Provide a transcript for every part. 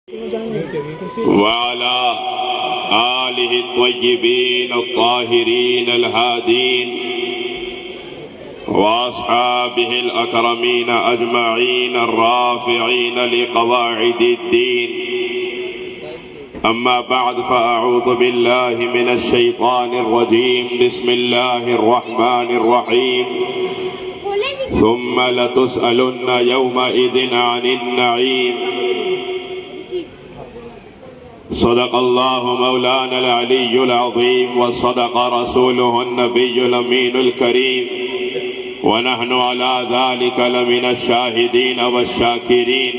وعلى آله الطيبين الطاهرين الهادين وأصحابه الأكرمين أجمعين الرافعين لقواعد الدين. أما بعد فأعوذ بالله من الشيطان الرجيم. بسم الله الرحمن الرحيم. ثم لتسألن يومئذ عن النعيم. صدق الله مولانا العلي العظيم وصدق رسوله النبي الأمين الكريم، ونحن على ذلك لمن الشاهدين والشاكرين.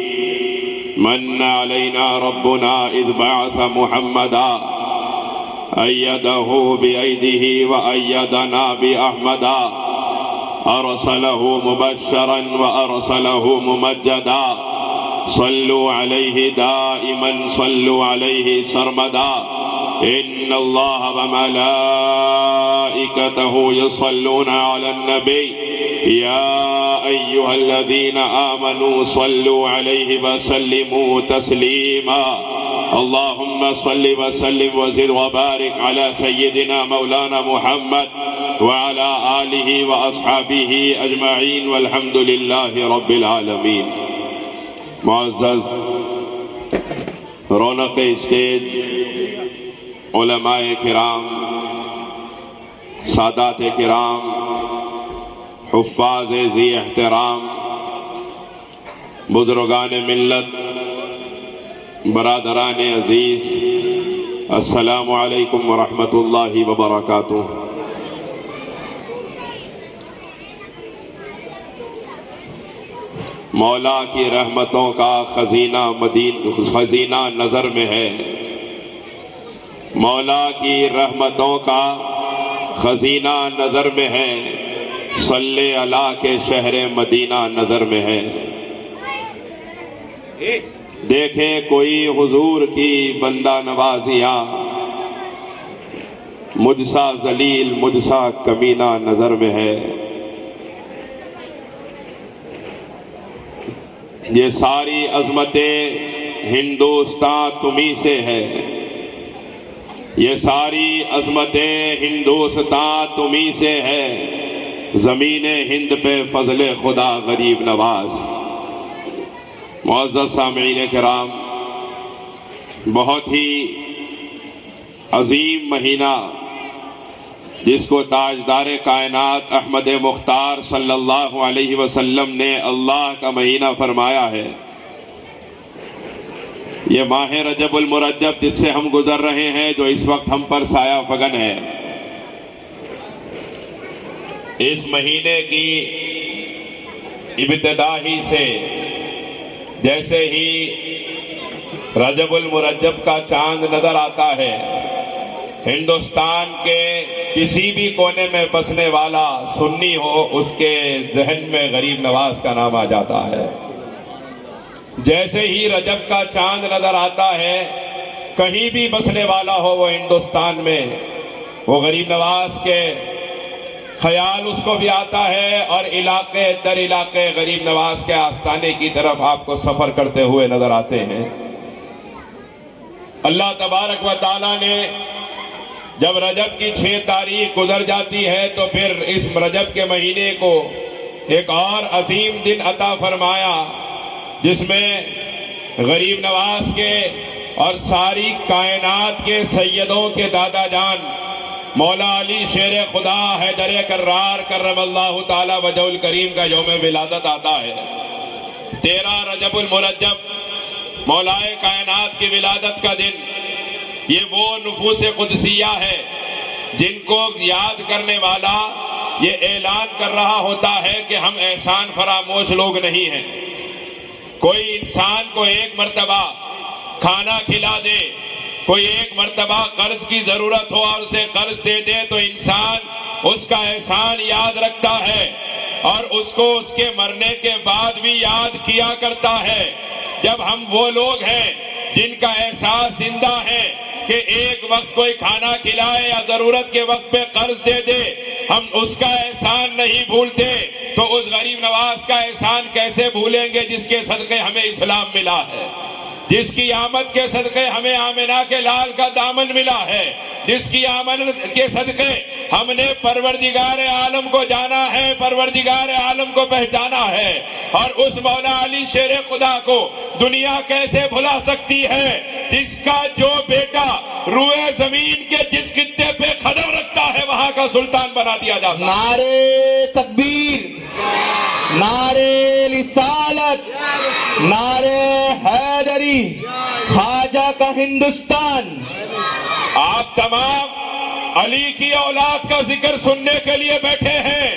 من علينا ربنا إذ بعث محمدا أيده بأيده وأيدنا بأحمدا، أرسله مبشرا وأرسله ممجدا. صلوا عليه دائما صلوا عليه سرمدا. إن الله وملائكته يصلون على النبي يا أيها الذين آمنوا صلوا عليه وسلموا تسليما. اللهم صل وسلم وزد وبارك على سيدنا مولانا محمد وعلى آله وأصحابه أجمعين والحمد لله رب العالمين. معزز رونق اسٹیج، علماء کرام، سادات کرام، حفاظ ذی احترام، بزرگان ملت، برادران عزیز، السلام علیکم ورحمۃ اللہ وبرکاتہ. مولا کی رحمتوں کا خزینہ نظر میں ہے. مولا کی رحمتوں کا خزینہ نظر میں ہے. صلی علی کے شہر مدینہ نظر میں ہے. دیکھیں کوئی حضور کی بندہ نوازیاں، مجھ سا ذلیل مجھ سا کمینہ نظر میں ہے. یہ ساری عظمتیں ہندوستان تمہیں سے ہے. یہ ساری عظمتیں ہندوستان تمہیں سے ہے. زمین ہند پہ فضل خدا غریب نواز. معزز سامعین کرام، بہت ہی عظیم مہینہ جس کو تاجدار کائنات احمد مختار صلی اللہ علیہ وسلم نے اللہ کا مہینہ فرمایا ہے. یہ ماہ رجب المرجب جس سے ہم گزر رہے ہیں، جو اس وقت ہم پر سایہ فگن ہے، اس مہینے کی ابتدا ہی سے جیسے ہی رجب المرجب کا چاند نظر آتا ہے، ہندوستان کے کسی بھی کونے میں بسنے والا سنی ہو، اس کے ذہن میں غریب نواز کا نام آ جاتا ہے. جیسے ہی رجب کا چاند نظر آتا ہے، کہیں بھی بسنے والا ہو وہ ہندوستان میں، وہ غریب نواز کے خیال اس کو بھی آتا ہے، اور علاقے در علاقے غریب نواز کے آستانے کی طرف آپ کو سفر کرتے ہوئے نظر آتے ہیں. اللہ تبارک و تعالیٰ نے جب رجب کی 6 تاریخ گزر جاتی ہے تو پھر اس رجب کے مہینے کو ایک اور عظیم دن عطا فرمایا، جس میں غریب نواز کے اور ساری کائنات کے سیدوں کے دادا جان مولا علی شیر خدا حیدر کرار کرم اللہ تعالی وجہ الکریم کا یوم ولادت آتا ہے. 13 رجب المرجب مولائے کائنات کی ولادت کا دن. یہ وہ نفوس قدسیہ ہے جن کو یاد کرنے والا یہ اعلان کر رہا ہوتا ہے کہ ہم احسان فراموش لوگ نہیں ہیں. کوئی انسان کو ایک مرتبہ کھانا کھلا دے، کوئی ایک مرتبہ قرض کی ضرورت ہو اور اسے قرض دے دے، تو انسان اس کا احسان یاد رکھتا ہے اور اس کو اس کے مرنے کے بعد بھی یاد کیا کرتا ہے. جب ہم وہ لوگ ہیں جن کا احساس زندہ ہے کہ ایک وقت کوئی کھانا کھلائے یا ضرورت کے وقت پہ قرض دے دے، ہم اس کا احسان نہیں بھولتے، تو اس غریب نواز کا احسان کیسے بھولیں گے جس کے صدقے ہمیں اسلام ملا ہے. جس کی آمد کے صدقے ہمیں آمنہ کے لال کا دامن ملا ہے، جس کی آمد کے صدقے ہم نے پروردگار عالم کو جانا ہے، پروردگار عالم کو پہچانا ہے، اور اس مولا علی شیر خدا کو دنیا کیسے بھلا سکتی ہے جس کا جو بیٹا روئے زمین کے جس خطے پہ قدم رکھتا ہے وہاں کا سلطان بنا دیا جاتا ہے۔ نعرے تکبیر، نعرے رسالت، نعرے حیدری، خواجہ کا ہندوستان۔ آپ تمام علی کی اولاد کا ذکر سننے کے لیے بیٹھے ہیں،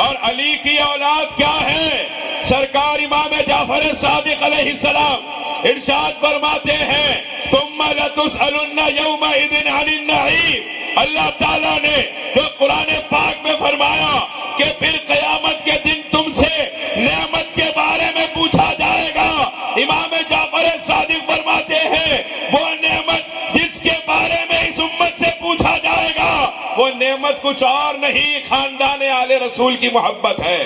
اور علی کی اولاد کیا ہے؟ سرکار امام جعفر صادق علیہ السلام ارشاد فرماتے ہیں ثم لتسألن یومئذ عن النعیم۔ اللہ تعالیٰ نے جو قرآن پاک میں فرمایا کہ پھر قیامت کے دن تم سے نعمت کے بارے میں پوچھا جائے گا، امام جعفر صادق فرماتے ہیں وہ نعمت جس کے بارے میں اس امت سے پوچھا جائے گا وہ نعمت کچھ اور نہیں، خاندان آل رسول کی محبت ہے۔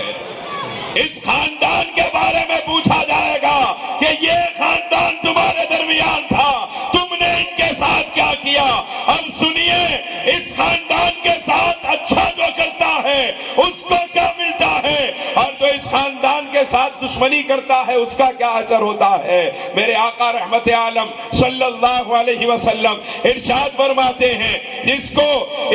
اس خاندان کے بارے میں پوچھا جائے گا کہ یہ خاندان تمہارے درمیان تھا، تم نے ان کے ساتھ کیا کیا؟ اب سنیے، اس خاندان کے ساتھ اچھا جو کرتا ہے اس کو کیا ملتا ہے، اور جو اس خاندان کے ساتھ دشمنی کرتا ہے اس کا کیا اثر ہوتا ہے۔ میرے آقا رحمت عالم صلی اللہ علیہ وسلم ارشاد فرماتے ہیں، جس کو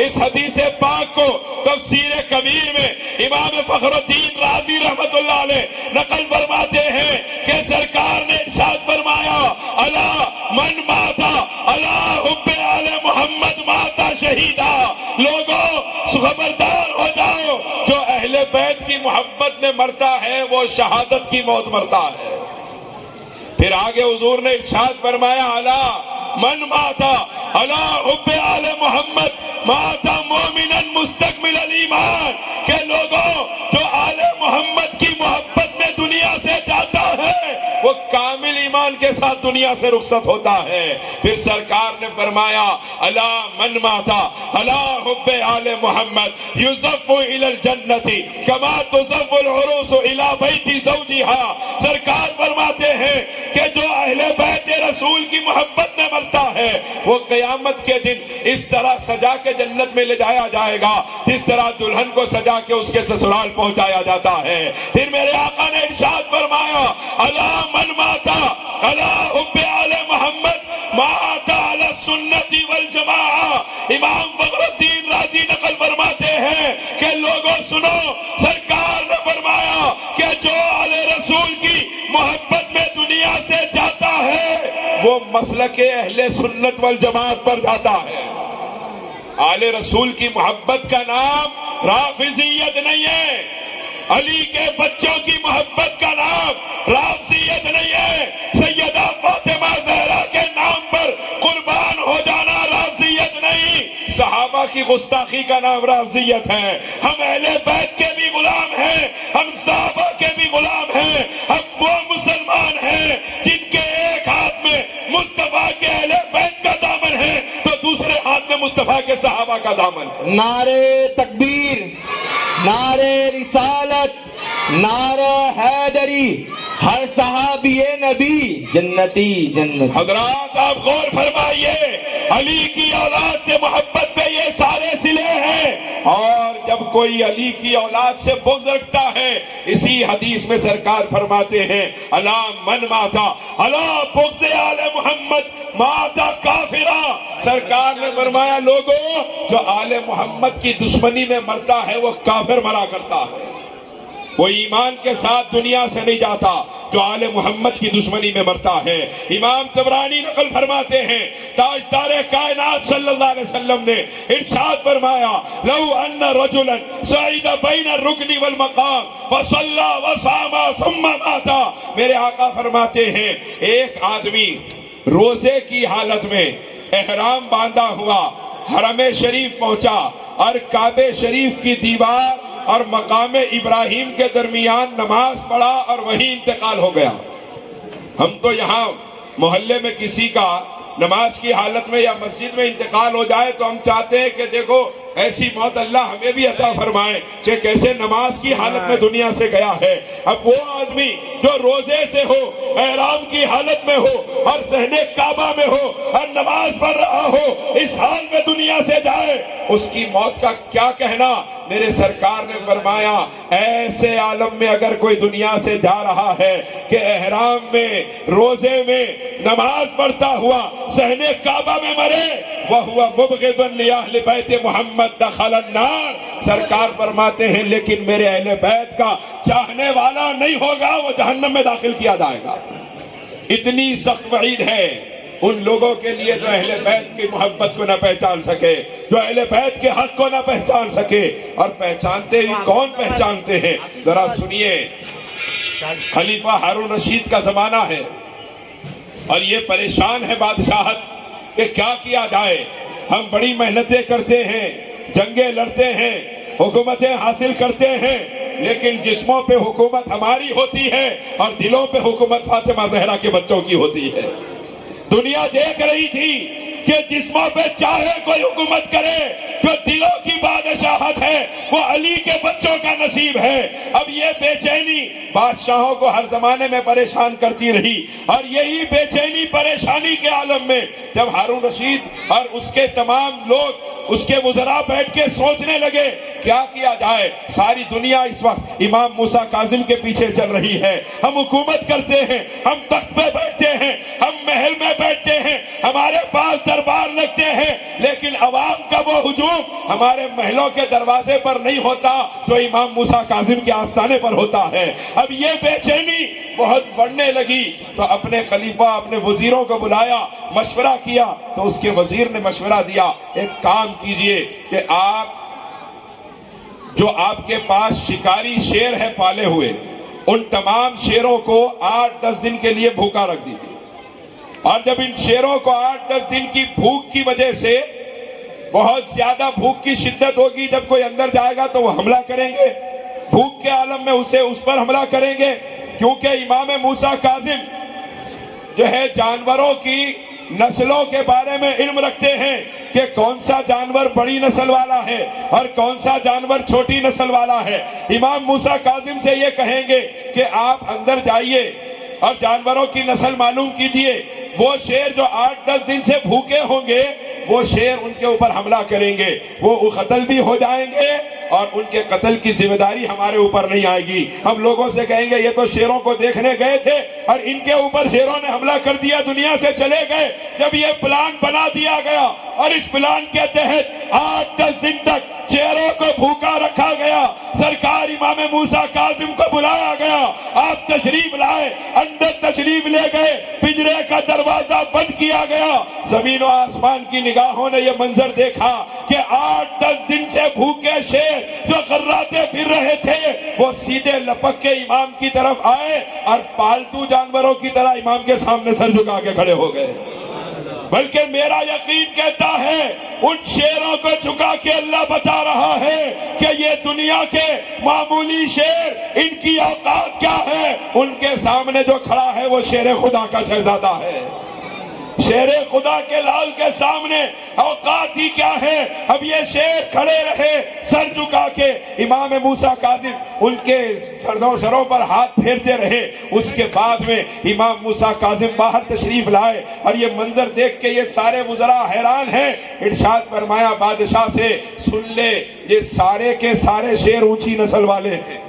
اس حدیث پاک کو تفسیر کبیر میں امام فخر الدین رازی رحمت اللہ علیہ نقل فرماتے ہیں کہ سرکار نے ارشاد فرمایا الا من ماتا الا حب آل محمد ماتا شہیدا۔ لوگوں خبردار ہو جاؤ، جو اہل بیت کی محبت میں مرتا ہے وہ شہادت کی موت مرتا ہے۔ پھر آگے حضور نے ارشاد فرمایا الا من ماتا الا حب آل محمد ماتا مومنا مستکمل الایمان، کہ لوگوں جو آل محمد کی محبت میں دنیا سے جاتا ہے وہ کامل ایمان کے ساتھ دنیا سے رخصت ہوتا ہے۔ پھر سرکار نے فرمایا الا من ماتا الا حب آل محمد یزف الی الجنت کما تزف العروس الی بیت زوجها۔ سرکار فرماتے ہیں کہ جو اہل بیت رسول کی محبت میں مرتا ہے وہ قیامت کے دن اس طرح سجا کے جنت میں لے جایا جائے گا جس طرح دلہن کو سجا کے اس کے سسرال پہنچایا جاتا ہے۔ پھر میرے آقا نے ارشاد فرمایا الا من ماتا الا حب آل محمد ماتا علی السنت والجماعہ۔ امام فخر الدین رازی نقل فرماتے ہیں کہ لوگوں سنو، سرکار نے فرمایا کہ جو آل رسول کی محبت میں دنیا سے جاتا ہے وہ مسلک اہل سنت والجماعت پر جاتا ہے۔ آل رسول کی محبت کا نام رافضیت نہیں ہے، علی کے بچوں کی محبت کا نام رافضیت نہیں ہے، سیدہ فاطمہ زہرا کے نام پر قربان ہو جانا رافضیت نہیں، صحابہ کی گستاخی کا نام رافضیت ہے۔ ہم اہل بیت کے بھی غلام ہیں، ہم صحابہ کے بھی غلام ہیں، ہم وہ مسلمان ہیں جن کے ایک ہاتھ میں مصطفیٰ کے اہل بیت کا دامن ہے تو دوسرے ہاتھ میں مصطفیٰ کے صحابہ کا دامن ہے۔ نعرے تکبیر، نعرے رسالت، نعرہ حیدری، ہر صحابی نبی جنتی جنت۔ حضرات آپ غور فرمائیے، علی کی اولاد سے محبت پہ یہ سارے سلے ہیں، اور جب کوئی علی کی اولاد سے بغض رکھتا ہے اسی حدیث میں سرکار فرماتے ہیں الا من ماتا الا بغض آل محمد ماتا کافرا۔ سرکار نے فرمایا لوگوں جو آل محمد کی دشمنی میں مرتا ہے وہ کافر مرا کرتا ہے، وہ ایمان کے ساتھ دنیا سے نہیں جاتا جو آل محمد کی دشمنی میں مرتا ہے۔ امام طبرانی نقل فرماتے ہیں تاجدار کائنات صلی اللہ علیہ وسلم نے ارشاد فرمایا لو ان رجلا صعد بین الرکن والمقام فصلی وصام ثم مات۔ میرے آقا فرماتے ہیں ایک آدمی روزے کی حالت میں احرام باندھا ہوا حرم شریف پہنچا اور کعبہ شریف کی دیوار اور مقام ابراہیم کے درمیان نماز پڑھا اور وہیں انتقال ہو گیا۔ ہم تو یہاں محلے میں کسی کا نماز کی حالت میں یا مسجد میں انتقال ہو جائے تو ہم چاہتے ہیں کہ دیکھو ایسی موت اللہ ہمیں بھی عطا فرمائے کہ کیسے نماز کی حالت میں دنیا سے گیا ہے۔ اب وہ آدمی جو روزے سے ہو، احرام کی حالت میں ہو اور صحن کعبہ میں ہو اور نماز پڑھ رہا ہو، اس حال میں دنیا سے جائے، اس کی موت کا کیا کہنا؟ میرے سرکار نے فرمایا ایسے عالم میں اگر کوئی دنیا سے جا رہا ہے کہ احرام میں، روزے میں، نماز پڑھتا ہوا صحن کعبہ میں مرے، وَهُوَ مُبْغِضٌ لِأَهْلِ بَيْتِ مُحَمَّدٍ دَخَلَ النَّارِ، سرکار فرماتے ہیں لیکن میرے اہل بیت کا چاہنے والا نہیں ہوگا، وہ جہنم میں داخل کیا جائے گا۔ اتنی سخت وعید ہے ان لوگوں کے لیے جو اہل بیت کی محبت کو نہ پہچان سکے، جو اہل بیت کے حق کو نہ پہچان سکے، اور پہچانتے ہی کون پہچانتے ہیں؟ ذرا سنیے، خلیفہ ہارون رشید کا زمانہ ہے اور یہ پریشان ہے بادشاہت کہ کیا کیا جائے۔ ہم بڑی محنتیں کرتے ہیں، جنگیں لڑتے ہیں، حکومتیں حاصل کرتے ہیں، لیکن جسموں پہ حکومت ہماری ہوتی ہے اور دلوں پہ حکومت فاطمہ زہرا کے بچوں کی ہوتی ہے۔ دنیا دیکھ رہی تھی کہ جسموں پہ چاہے کوئی حکومت کرے، جو دلوں کی بادشاہت ہے وہ علی کے بچوں کا نصیب ہے۔ اب یہ بے چینی بادشاہوں کو ہر زمانے میں پریشان کرتی رہی، اور یہی بے چینی پریشانی کے عالم میں جب ہارون رشید اور اس کے تمام لوگ، اس کے وزراء بیٹھ کے سوچنے لگے کیا کیا جائے۔ ساری دنیا اس وقت امام موسیٰ کاظم کے پیچھے چل رہی ہے، ہم حکومت کرتے ہیں، ہم تخت پہ بیٹھتے ہیں، ہم محل میں بیٹھتے ہیں، ہمارے پاس دربار لگتے ہیں، لیکن عوام کا وہ ہجوم ہمارے محلوں کے دروازے پر نہیں ہوتا جو امام موسیٰ کاظم کے آستانے پر ہوتا ہے۔ اب یہ بے چینی بہت بڑھنے لگی تو اپنے خلیفہ، اپنے وزیروں کو بلایا، مشورہ کیا تو اس کے وزیر نے مشورہ دیا ایک کام کیجئے کہ آپ جو آپ کے پاس شکاری شیر ہے پالے ہوئے، ان تمام شیروں کو 8-10 دن کے لیے بھوکا رکھ دیجئے، اور جب ان شیروں کو 8-10 دن کی بھوک کی وجہ سے بہت زیادہ بھوک کی شدت ہوگی، جب کوئی اندر جائے گا تو وہ حملہ کریں گے، بھوک کے عالم میں اس پر حملہ کریں گے، کیونکہ امام موسیٰ کاظم جو ہے جانوروں کی نسلوں کے بارے میں علم رکھتے ہیں کہ کون سا جانور بڑی نسل والا ہے اور کون سا جانور چھوٹی نسل والا ہے۔ امام موسیٰ کاظم سے یہ کہیں گے کہ آپ اندر جائیے اور جانوروں کی نسل معلوم کیجئے، وہ شیر جو 8-10 دن سے بھوکے ہوں گے وہ شیر ان کے اوپر حملہ کریں گے، وہ قتل بھی ہو جائیں گے اور ان کے قتل کی ذمہ داری ہمارے اوپر نہیں آئے گی۔ ہم لوگوں سے کہیں گے یہ تو شیروں کو دیکھنے گئے تھے اور ان کے اوپر شیروں نے حملہ کر دیا، دنیا سے چلے گئے۔ جب یہ پلان بنا دیا گیا اور اس پلان کے تحت 8-10 دن تک شیروں کو بھوکا رکھا گیا، سرکار امام موسیٰ کاظم کو بلایا گیا، آپ تشریف لائے، اندر تشریف لے گئے، پنجرے کا دروازہ بند کیا گیا، زمین و آسمان کی نگاہوں نے یہ منظر دیکھا کہ 8-10 دن سے بھوکے شیر جو غراتے پھر رہے تھے وہ سیدھے لپک کے امام کی طرف آئے اور پالتو جانوروں کی طرح امام کے سامنے سر جھکا کے کھڑے ہو گئے۔ بلکہ میرا یقین کہتا ہے ان شیروں کو جھکا کے اللہ بتا رہا ہے کہ یہ دنیا کے معمولی شیر، ان کی اوقات کیا ہے، ان کے سامنے جو کھڑا ہے وہ شیر خدا کا شہزادہ ہے۔ شیر خدا کے لال کے سامنے اوقات ہی کیا ہے۔ اب یہ شیر کھڑے رہے سر جھکا کے، امام موسیٰ کاظم ان کے سروں پر ہاتھ پھیرتے رہے۔ اس کے بعد میں امام موسیٰ کاظم باہر تشریف لائے اور یہ منظر دیکھ کے یہ سارے وزراء حیران ہیں۔ ارشاد فرمایا بادشاہ سے، سن لے یہ سارے کے سارے شیر اونچی نسل والے ہیں،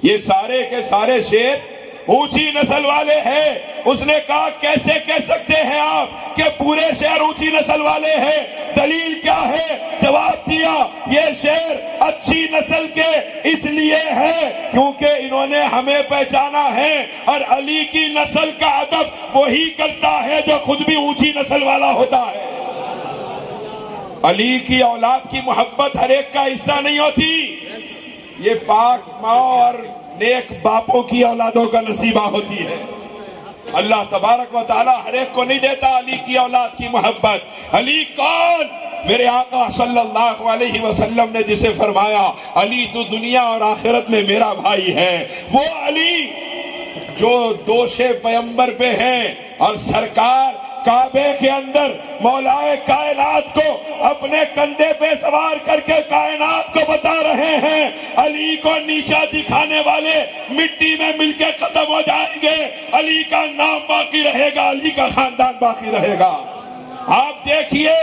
یہ سارے کے سارے شیر اونچی نسل والے ہیں۔ اس نے کہا کیسے کہہ سکتے ہیں آپ کہ پورے شیر اونچی نسل والے ہیں، دلیل کیا ہے؟ جواب دیا یہ شیر اچھی نسل کے اس لیے ہے کیونکہ انہوں نے ہمیں پہچانا ہے، اور علی کی نسل کا ادب وہی کرتا ہے جو خود بھی اونچی نسل والا ہوتا ہے۔ علی کی اولاد کی محبت ہر ایک کا حصہ نہیں ہوتی، یہ پاک ماں اور نیک باپوں کی اولادوں کا نصیبہ ہوتی ہے۔ اللہ تبارک و تعالی ہر ایک کو نہیں دیتا علی کی اولاد کی محبت۔ علی کون؟ میرے آقا صلی اللہ علیہ وسلم نے جسے فرمایا علی تو دنیا اور آخرت میں میرا بھائی ہے، وہ علی جو دوش پیغمبر پہ ہیں اور سرکار کعبے کے اندر مولائے کائنات کو اپنے کندھے پہ سوار کر کے کائنات کو بتا رہے ہیں علی کو نیچا دکھانے والے مٹی میں مل کے ختم ہو جائیں گے، علی کا نام باقی رہے گا، علی کا خاندان باقی رہے گا۔ آپ دیکھیے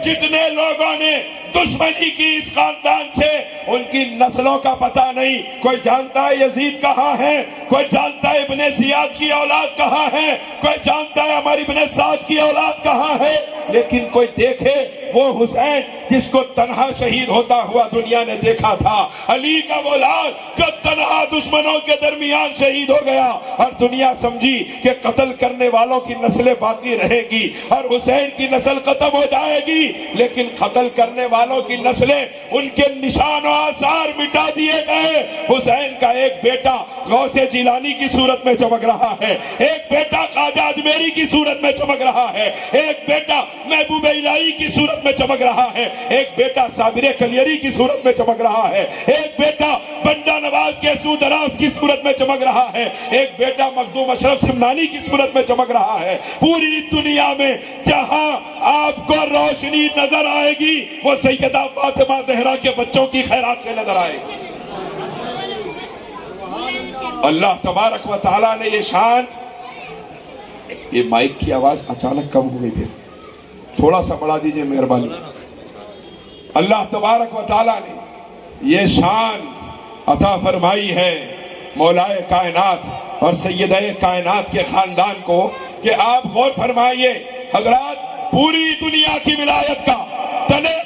جتنے لوگوں نے دشمنی کی اس خاندان سے، ان کی نسلوں کا پتہ نہیں، کوئی جانتا ہے یزید کہاں ہے، کوئی جانتا ہے ابن زیاد کی اولاد کہاں ہے، کوئی جانتا ہے ہماری ابن سعد کی اولاد کہاں ہے، لیکن کوئی دیکھے وہ حسین جس کو تنہا شہید ہوتا ہوا دنیا نے دیکھا تھا، علی کا وہ لال جو تنہا دشمنوں کے درمیان شہید ہو گیا، اور دنیا سمجھی کہ قتل کرنے والوں کی نسلیں باقی رہے گی اور حسین کی نسل ختم ہو جائے گی، لیکن قتل کرنے والوں کی نسلیں، ان کے نشان و آثار مٹا دیے گئے۔ حسین کا ایک بیٹا غوث جیلانی کی صورت میں چمک رہا ہے، ایک بیٹا خواجہ اجمیری کی صورت میں چمک رہا ہے، ایک بیٹا محبوب الہی کی صورت میں چمک رہا ہے، ایک بیٹا صابر کلیری کی صورت میں چمک رہا ہے، ایک بیٹا بندہ نواز کے سودراز کی صورت میں چمک رہا ہے، ایک بیٹا مخدوم اشرف سمنانی کی صورت میں چمک رہا ہے۔ پوری دنیا میں جہاں آپ کو روشنی نظر آئے گی وہ سیدہ فاطمہ زہرا کے بچوں کی خیرات سے نظر آئے گی۔ اللہ تبارک و تعالیٰ نے یہ شان، یہ مائک کی آواز اچانک کم ہو گئی تھی، تھوڑا سا بڑھا دیجئے مہربانی۔ اللہ تبارک و تعالیٰ نے یہ شان عطا فرمائی ہے مولائے کائنات اور سیدہ کائنات کے خاندان کو کہ آپ غور فرمائیے حضرات، پوری دنیا کی ولایت کا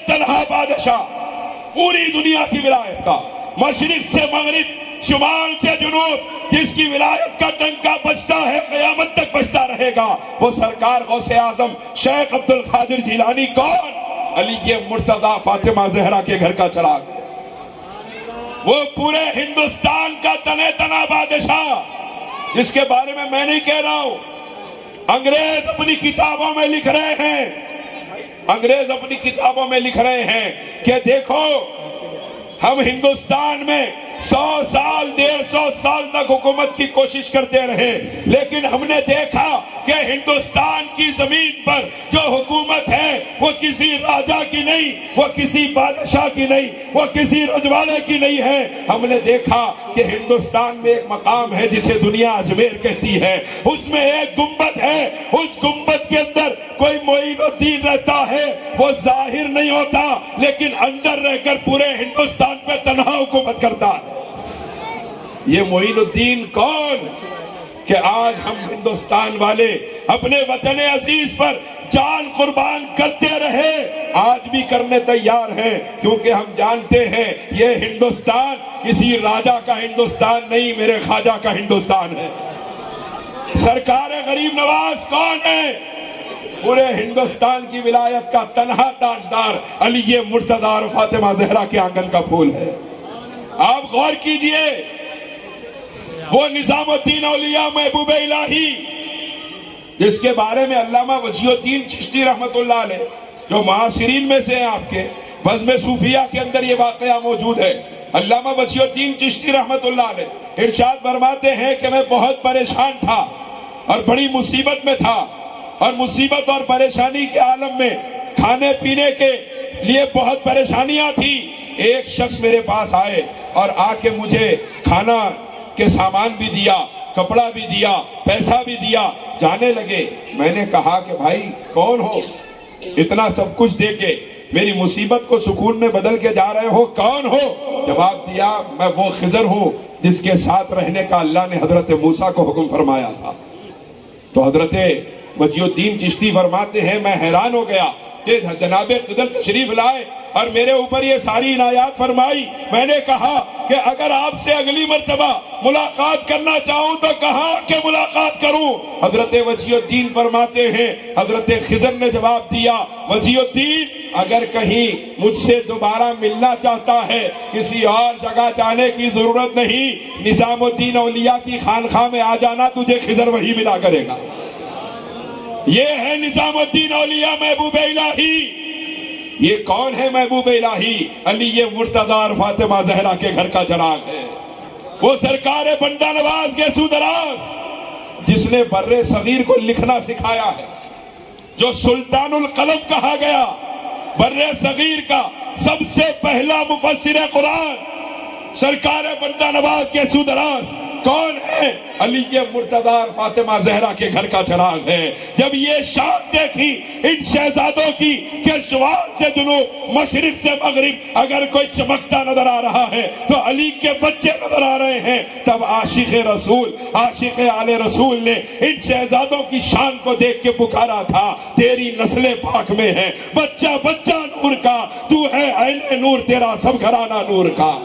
تنہا بادشاہ، پوری دنیا کی ولایت کا، مشرق سے مغرب، شمال سے جنوب، جس کی ولایت کا ڈنکا بجتا ہے قیامت تک بجتا رہے گا، وہ سرکار غوث اعظم شیخ عبد القادر جیلانی کون؟ علی کے مرتضی فاطمہ زہرا کے گھر کا چراغ، وہ پورے ہندوستان کا تنہا بادشاہ، جس کے بارے میں نہیں کہہ رہا ہوں، انگریز اپنی کتابوں میں لکھ رہے ہیں، انگریز اپنی کتابوں میں لکھ رہے ہیں کہ دیکھو ہم ہندوستان میں 100 سال 150 سال تک حکومت کی کوشش کرتے رہے، لیکن ہم نے دیکھا کہ ہندوستان کی زمین پر جو حکومت ہے وہ کسی راجا کی نہیں، وہ کسی بادشاہ کی نہیں، وہ کسی رجوالے کی نہیں ہے۔ ہم نے دیکھا کہ ہندوستان میں ایک مقام ہے جسے دنیا اجمیر کہتی ہے، اس میں ایک گنبد ہے، اس گنبد کے اندر کوئی معین الدین رہتا ہے، وہ ظاہر نہیں ہوتا لیکن اندر رہ کر پورے ہندوستان پہ تنہا حکومت کرتا ہے۔ یہ معین الدین کون کہ آج ہم ہندوستان والے اپنے وطن عزیز پر جان قربان کرتے رہے، آج بھی کرنے تیار ہیں، کیونکہ ہم جانتے ہیں یہ ہندوستان کسی راجہ کا ہندوستان نہیں، میرے خواجہ کا ہندوستان ہے۔ سرکار غریب نواز کون ہے؟ پورے ہندوستان کی ولایت کا تنہا تاجدار علی مرتضی اور فاطمہ زہرا کے آنگن کا پھول ہے۔ آپ غور کیجئے، وہ نظام الدین اولیاء محبوب الہی جس کے بارے میں علامہ وجیہ الدین چشتی رحمت اللہ علیہ جو معاصرین میں سے ہیں آپ کے، بزم صوفیہ کے اندر یہ واقعہ موجود ہے۔ علامہ وجیہ الدین چشتی رحمت اللہ علیہ ارشاد فرماتے ہیں کہ میں بہت پریشان تھا اور بڑی مصیبت میں تھا، اور مصیبت اور پریشانی کے عالم میں کھانے پینے کے لیے بہت پریشانیاں تھی۔ ایک شخص میرے پاس آئے اور آ کے مجھے کھانا کے سامان بھی دیا، کپڑا بھی دیا، پیسہ بھی دیا، جانے لگے۔ میں نے کہا کہ بھائی کون ہو، اتنا سب کچھ دے کے میری مصیبت کو سکون میں بدل کے جا رہے ہو، کون ہو؟ جواب دیا میں وہ خضر ہوں جس کے ساتھ رہنے کا اللہ نے حضرت موسیٰ کو حکم فرمایا تھا۔ تو حضرت وجیہ الدین چشتی فرماتے ہیں میں حیران ہو گیا کہ جناب خضر تشریف لائے اور میرے اوپر یہ ساری عنایات فرمائی۔ میں نے کہا کہ اگر آپ سے اگلی مرتبہ ملاقات کرنا چاہوں تو کہاں کہ ملاقات کروں؟ حضرت وجیہ الدین فرماتے ہیں حضرت خضر نے جواب دیا وجیہ الدین اگر کہیں مجھ سے دوبارہ ملنا چاہتا ہے کسی اور جگہ جانے کی ضرورت نہیں، نظام الدین اولیاء کی خانقاہ میں آ جانا، تجھے خضر وہی ملا کرے گا۔ یہ ہے نظام الدین اولیاء محبوب الہی۔ یہ کون ہے محبوب الہی؟ علی مرتضی اور فاطمہ زہرا کے گھر کا چراغ ہے، وہ سرکار بندہ نواز کے سودراز جس نے بر صغیر کو لکھنا سکھایا ہے، جو سلطان القلم کہا گیا، بر صغیر کا سب سے پہلا مفسر قرآن، سرکار بندہ نواز کے سودراز کون ہے؟ علی مرتضیٰ اور فاطمہ زہرا کے گھر کا چراغ ہے۔ جب یہ شان دیکھی ان شہزادوں کی کہ شمال سے جنوب، مشرق سے مغرب اگر کوئی چمکتا نظر آ رہا ہے تو علی کے بچے نظر آ رہے ہیں، تب عاشق رسول، عاشق آل رسول نے ان شہزادوں کی شان کو دیکھ کے پکارا تھا، تیری نسل پاک میں ہے بچہ بچہ نور کا، تو ہے عین نور، تیرا سب گھرانہ نور کا۔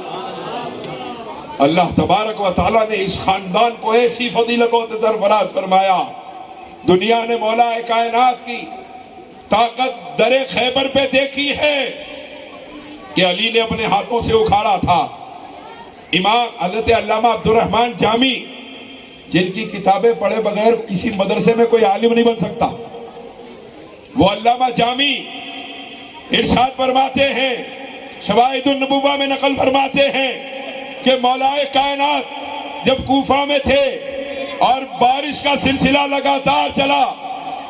اللہ تبارک و تعالیٰ نے اس خاندان کو ایسی فضیلتوں سے سرفراز فرمایا، دنیا نے مولا کائنات کی طاقت در خیبر پہ دیکھی ہے کہ علی نے اپنے ہاتھوں سے اکھاڑا تھا۔ امام حضرت علامہ عبدالرحمن جامی، جن کی کتابیں پڑھے بغیر کسی مدرسے میں کوئی عالم نہیں بن سکتا، وہ علامہ جامی ارشاد فرماتے ہیں، شواہد النبوہ میں نقل فرماتے ہیں کہ مولا کائنات جب کوفہ میں تھے اور بارش کا سلسلہ لگاتار چلا،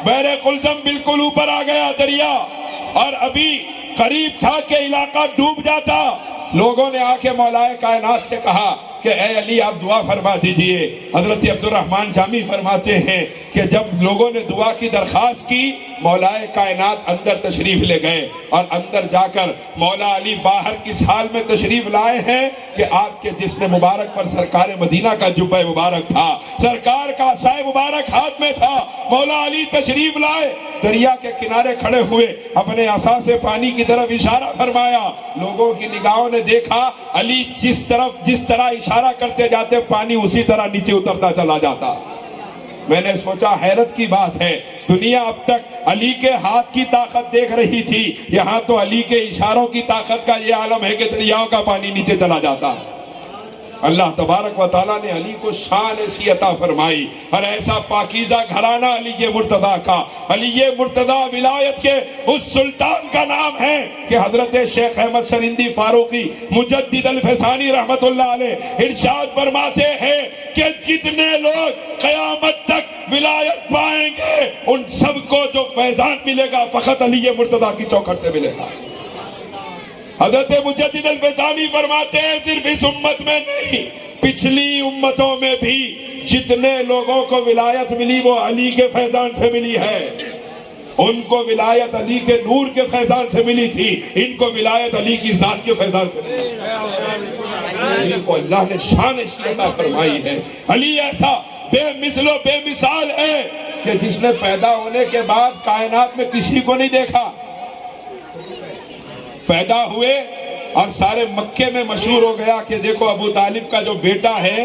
بحر قلزم بالکل اوپر آ گیا دریا، اور ابھی قریب تھا کہ علاقہ ڈوب جاتا، لوگوں نے آ کے مولا کائنات سے کہا کہ اے علی آپ دعا فرما دیجئے۔ حضرت عبدالرحمن جامی فرماتے ہیں کہ جب لوگوں نے دعا کی درخواست کی، مولا کائنات اندر تشریف لے گئے، اور اندر جا کر مولا علی باہر کس حال میں تشریف لائے ہیں کہ آپ کے جسم مبارک پر سرکار مدینہ کا جبہ مبارک تھا، سرکار کا عصا مبارک ہاتھ میں تھا۔ مولا علی تشریف لائے، دریا کے کنارے کھڑے ہوئے، اپنے عصا سے پانی کی طرف اشارہ فرمایا، لوگوں کی نگاہوں نے دیکھا علی جس طرح اشارہ کرتے جاتے پانی اسی طرح نیچے اترتا چلا جاتا۔ میں نے سوچا حیرت کی بات ہے، دنیا اب تک علی کے ہاتھ کی طاقت دیکھ رہی تھی، یہاں تو علی کے اشاروں کی طاقت کا یہ عالم ہے کہ دریاؤں کا پانی نیچے چلا جاتا۔ اللہ تبارک و تعالیٰ نے علی کو شان ایسی عطا فرمائی، اور ایسا پاکیزہ گھرانہ علی مرتضیٰ کا۔ علی مرتضیٰ ولایت کے اس سلطان کا نام ہے کہ حضرت شیخ احمد سرندی فاروقی مجدد الفسانی رحمت اللہ علیہ ارشاد فرماتے ہیں کہ جتنے لوگ قیامت تک ولایت پائیں گے ان سب کو جو فیضان ملے گا فقط علی مرتضیٰ کی چوکھٹ سے ملے گا۔ حضرت مجدد الفسانی فرماتے ہیں صرف اس امت میں نہیں، پچھلی امتوں میں بھی جتنے لوگوں کو ولایت ملی وہ علی کے فیضان سے ملی ہے۔ ان کو ولایت علی کے نور کے فیضان سے ملی تھی، ان کو ولایت علی کی ذات کے فیضان سے ملی۔ علی کو اللہ نے شان ایسی عطا فرمائی ہے۔ علی ایسا بے مثل و بے مثال ہے کہ جس نے پیدا ہونے کے بعد کائنات میں کسی کو نہیں دیکھا، پیدا ہوئے اور سارے مکے میں مشہور ہو گیا کہ دیکھو ابو طالب کا جو بیٹا ہے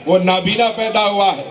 وہ نابینا پیدا ہوا ہے،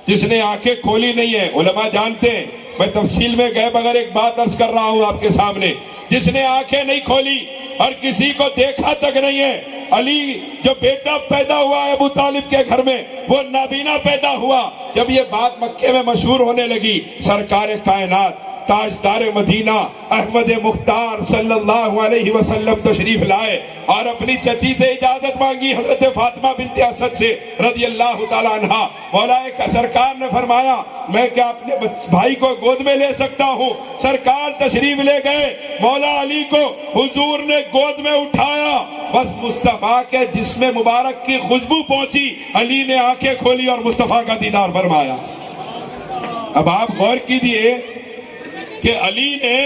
جس نے آنکھیں کھولی نہیں ہے۔ علماء جانتے ہیں، میں تفصیل میں گئے بغیر ایک بات عرض کر رہا ہوں آپ کے سامنے، جس نے آنکھیں نہیں کھولی اور کسی کو دیکھا تک نہیں ہے۔ علی جو بیٹا پیدا ہوا ہے ابو طالب کے گھر میں وہ نابینا پیدا ہوا۔ جب یہ بات مکے میں مشہور ہونے لگی، سرکار کائنات تاجدار مدینہ احمد مختار صلی اللہ علیہ وسلم تشریف لائے اور اپنی چچی سے اجازت مانگی، حضرت فاطمہ بنت اسد سے رضی اللہ تعالیٰ عنہ۔ مولا سرکار نے فرمایا میں کیا اپنے بھائی کو گود میں لے سکتا ہوں؟ سرکار تشریف لے گئے، مولا علی کو حضور نے گود میں اٹھایا، بس مصطفیٰ کے جسم مبارک کی خوشبو پہنچی، علی نے آنکھیں کھولی اور مصطفیٰ کا دیدار فرمایا۔ اب آپ غور کیجئے کہ علی نے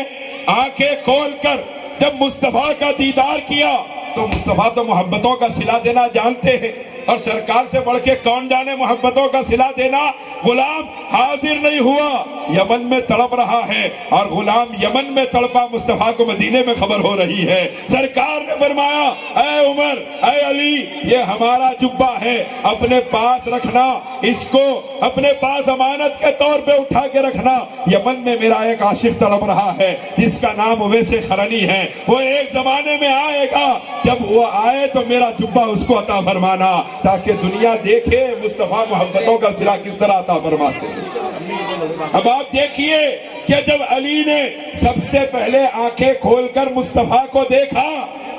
آنکھیں کھول کر جب مصطفیٰ کا دیدار کیا تو مصطفیٰ تو محبتوں کا صلہ دینا جانتے ہیں، اور سرکار سے بڑھ کے کون جانے محبتوں کا صلہ دینا۔ غلام حاضر نہیں ہوا، یمن میں تڑپ رہا ہے، اور غلام یمن میں تڑپا مصطفیٰ کو مدینے میں خبر ہو رہی ہے۔ سرکار نے فرمایا اے عمر اے علی یہ ہمارا جبہ ہے، اپنے پاس رکھنا، اس کو اپنے پاس امانت کے طور پہ اٹھا کے رکھنا۔ یمن میں میرا ایک عاشق تڑپ رہا ہے جس کا نام اویس قرنی ہے، وہ ایک زمانے میں آئے گا، جب وہ آئے تو میرا جبہ اس کو عطا فرمانا تاکہ دنیا دیکھے مصطفیٰ محبتوں کا صلہ کس طرح عطا فرماتے ہیں۔ اب آپ دیکھیے کہ جب علی نے سب سے پہلے آنکھیں کھول کر مصطفیٰ کو دیکھا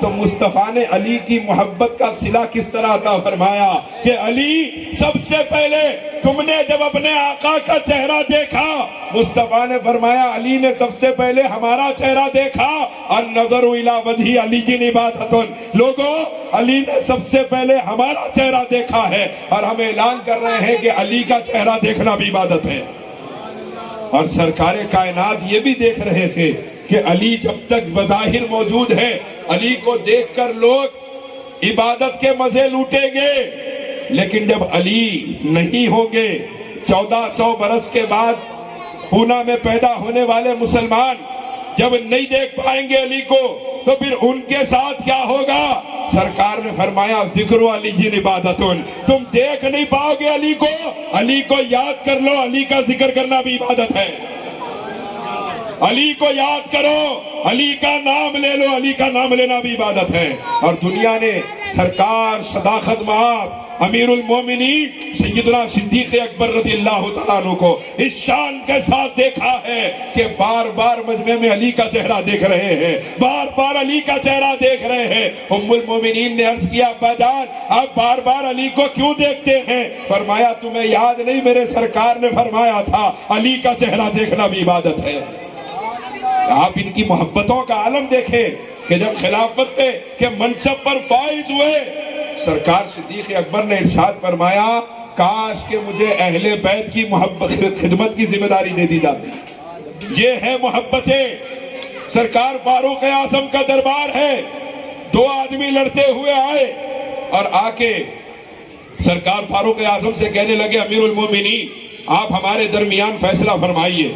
تو مصطفیٰ نے علی کی محبت کا صلہ کس طرح عطا فرمایا کہ علی سب سے پہلے تم نے جب اپنے آقا کا چہرہ دیکھا، مصطفیٰ نے فرمایا علی نے سب سے پہلے ہمارا چہرہ دیکھا، النظر الی وجہ علی کی عبادت، لوگوں علی نے سب سے پہلے ہمارا چہرہ دیکھا ہے اور ہم اعلان کر رہے ہیں کہ علی کا چہرہ دیکھنا بھی عبادت ہے۔ اور سرکار کائنات یہ بھی دیکھ رہے تھے کہ علی جب تک بظاہر موجود ہے، علی کو دیکھ کر لوگ عبادت کے مزے لوٹیں گے، لیکن جب علی نہیں ہوں گے، 1400 برس کے بعد پونا میں پیدا ہونے والے مسلمان جب نہیں دیکھ پائیں گے علی کو تو پھر ان کے ساتھ کیا ہوگا؟ سرکار نے فرمایا ذکر علی جن عبادت، تم دیکھ نہیں پاؤ گے علی کو یاد کر لو، علی کا ذکر کرنا بھی عبادت ہے۔ علی کو یاد کرو، علی کا نام لے لو، علی کا نام لینا بھی عبادت ہے۔ اور دنیا نے سرکار صداقت مآب امیر المومنین سیدنا صدیق اکبر رضی اللہ تعالیٰ عنہ کو اس شان کے ساتھ دیکھا ہے کہ بار بار مجمع میں علی کا چہرہ دیکھ رہے ہیں، بار بار علی کا چہرہ دیکھ رہے ہیں۔ ام المومنین نے عرض کیا ابا جان آپ بار بار علی کو کیوں دیکھتے ہیں؟ فرمایا تمہیں یاد نہیں میرے سرکار نے فرمایا تھا علی کا چہرہ دیکھنا بھی عبادت ہے۔ آپ ان کی محبتوں کا عالم دیکھیں کہ جب خلافت پہ کہ منصب پر فائز ہوئے، سرکار صدیق اکبر نے ارشاد فرمایا کاش کہ مجھے اہل بیت کی محبت خدمت کی ذمہ داری دے دی جاتی۔ یہ ہے محبتیں۔ سرکار فاروق اعظم کا دربار ہے، 2 آدمی لڑتے ہوئے آئے اور آ کے سرکار فاروق اعظم سے کہنے لگے امیر المومنین آپ ہمارے درمیان فیصلہ فرمائیے۔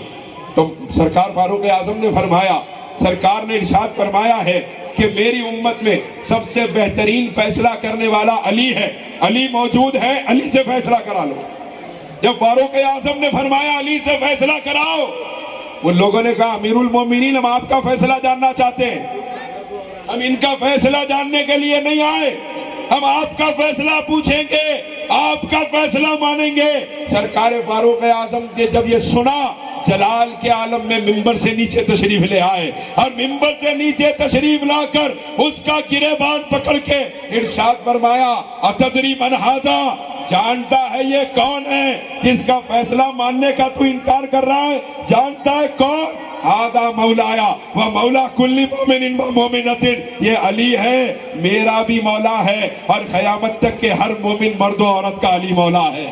تو سرکار فاروق اعظم نے فرمایا، سرکار نے ارشاد فرمایا ہے کہ میری امت میں سب سے بہترین فیصلہ کرنے والا علی ہے، علی موجود ہے، علی سے فیصلہ کرا لو۔ جب فاروق اعظم نے فرمایا علی سے فیصلہ کراؤ، ان لوگوں نے کہا امیر المومنین ہم آپ کا فیصلہ جاننا چاہتے ہیں، ہم ان کا فیصلہ جاننے کے لیے نہیں آئے، ہم آپ کا فیصلہ پوچھیں گے، آپ کا فیصلہ مانیں گے۔ سرکار فاروق اعظم نے جب یہ سنا جلال کے عالم میں ممبر سے نیچے تشریف لے آئے اور ممبر سے نیچے تشریف لا کر اس کا گریبان پکڑ کے ارشاد فرمایا اتدری من ھذا، جانتا ہے یہ کون ہے جس کا فیصلہ ماننے کا تو انکار کر رہا ہے؟ جانتا ہے کون؟ ھذا مولایا و مولا کل مومن و مومنۃ، یہ علی ہے میرا بھی مولا ہے اور قیامت تک کے ہر مومن مرد و عورت کا علی مولا ہے۔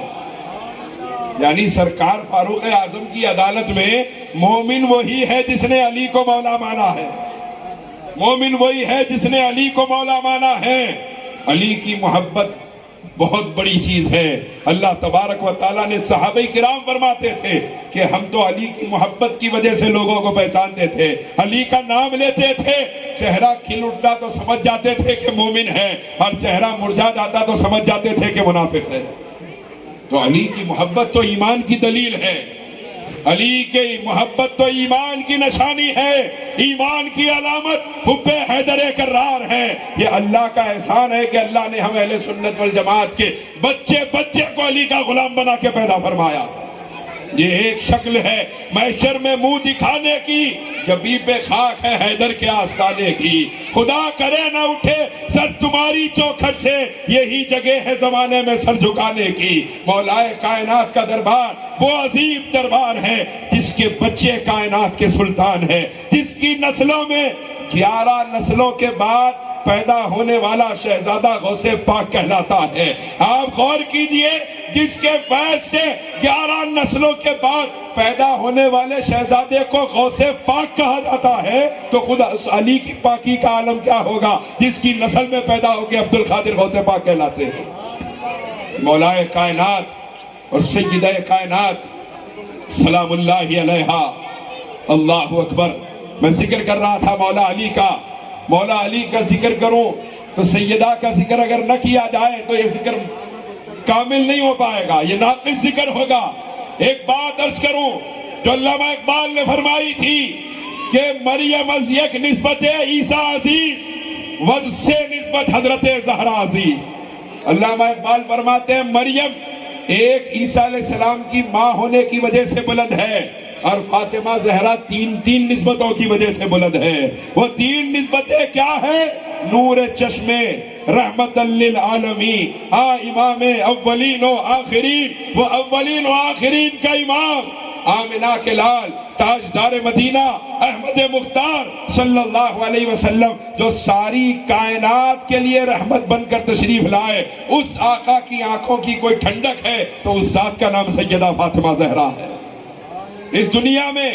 یعنی سرکار فاروق اعظم کی عدالت میں مومن وہی ہے جس نے علی کو مولا مانا ہے، مومن وہی ہے جس نے علی کو مولا مانا ہے۔ علی کی محبت بہت بڑی چیز ہے۔ اللہ تبارک و تعالیٰ نے صحابہ کرام فرماتے تھے کہ ہم تو علی کی محبت کی وجہ سے لوگوں کو پہچانتے تھے، علی کا نام لیتے تھے، چہرہ کھل اٹھتا تو سمجھ جاتے تھے کہ مومن ہے اور چہرہ مرجھا جاتا تو سمجھ جاتے تھے کہ منافق ہے۔ تو علی کی محبت تو ایمان کی دلیل ہے، علی کی محبت تو ایمان کی نشانی ہے، ایمان کی علامت حب حیدر کرار ہے۔ یہ اللہ کا احسان ہے کہ اللہ نے ہم اہل سنت والجماعت کے بچے کو علی کا غلام بنا کے پیدا فرمایا۔ یہ ایک شکل ہے محشر میں منہ دکھانے کی، جبی پہ خاک ہے حیدر کے آستانے کی، خدا کرے نہ اٹھے سر تمہاری چوکھٹ سے، یہی جگہ ہے زمانے میں سر جھکانے کی۔ مولا کائنات کا دربار وہ عظیم دربار ہے جس کے بچے کائنات کے سلطان ہے، جس کی نسلوں میں 11 نسلوں کے بعد پیدا ہونے والا شہزادہ غوث پاک کہلاتا ہے۔ آپ غور کیجئے جس کے فیض سے 11 نسلوں کے بعد پیدا ہونے والے شہزادے کو غوث پاک کہا جاتا ہے تو خود علی کی پاکی کا عالم کیا ہوگا جس کی نسل میں پیدا ہو کے عبد القادر غوث پاک کہلاتے ہیں۔ مولا کائنات اور سیدہ کائنات سلام اللہ علیہا، اللہ اکبر۔ میں ذکر کر رہا تھا مولا علی کا، مولا علی کا ذکر کروں تو سیدہ کا ذکر اگر نہ کیا جائے تو یہ ذکر کامل نہیں ہو پائے گا، یہ ناقص ذکر ہوگا۔ ایک بات عرض کروں جو علامہ اقبال نے فرمائی تھی کہ مریم از یک نسبت عیسیٰ عزیز وز سے نسبت حضرت زہرا عزیز۔ علامہ اقبال فرماتے ہیں مریم ایک عیسیٰ علیہ السلام کی ماں ہونے کی وجہ سے بلند ہے، اور فاطمہ زہرا تین نسبتوں کی وجہ سے بلند ہے. وہ تین نسبتیں کیا ہے؟ نور چشمے، رحمت للعالمین، امام اولین و آخرین، وہ اولین و آخرین کا امام، آمنہ کے لال، تاجدار مدینہ، احمد مختار صلی اللہ علیہ وسلم، جو ساری کائنات کے لیے رحمت بن کر تشریف لائے. اس آقا کی آنکھوں کی کوئی ٹھنڈک ہے تو اس ذات کا نام سیدہ فاطمہ زہرا ہے. اس دنیا میں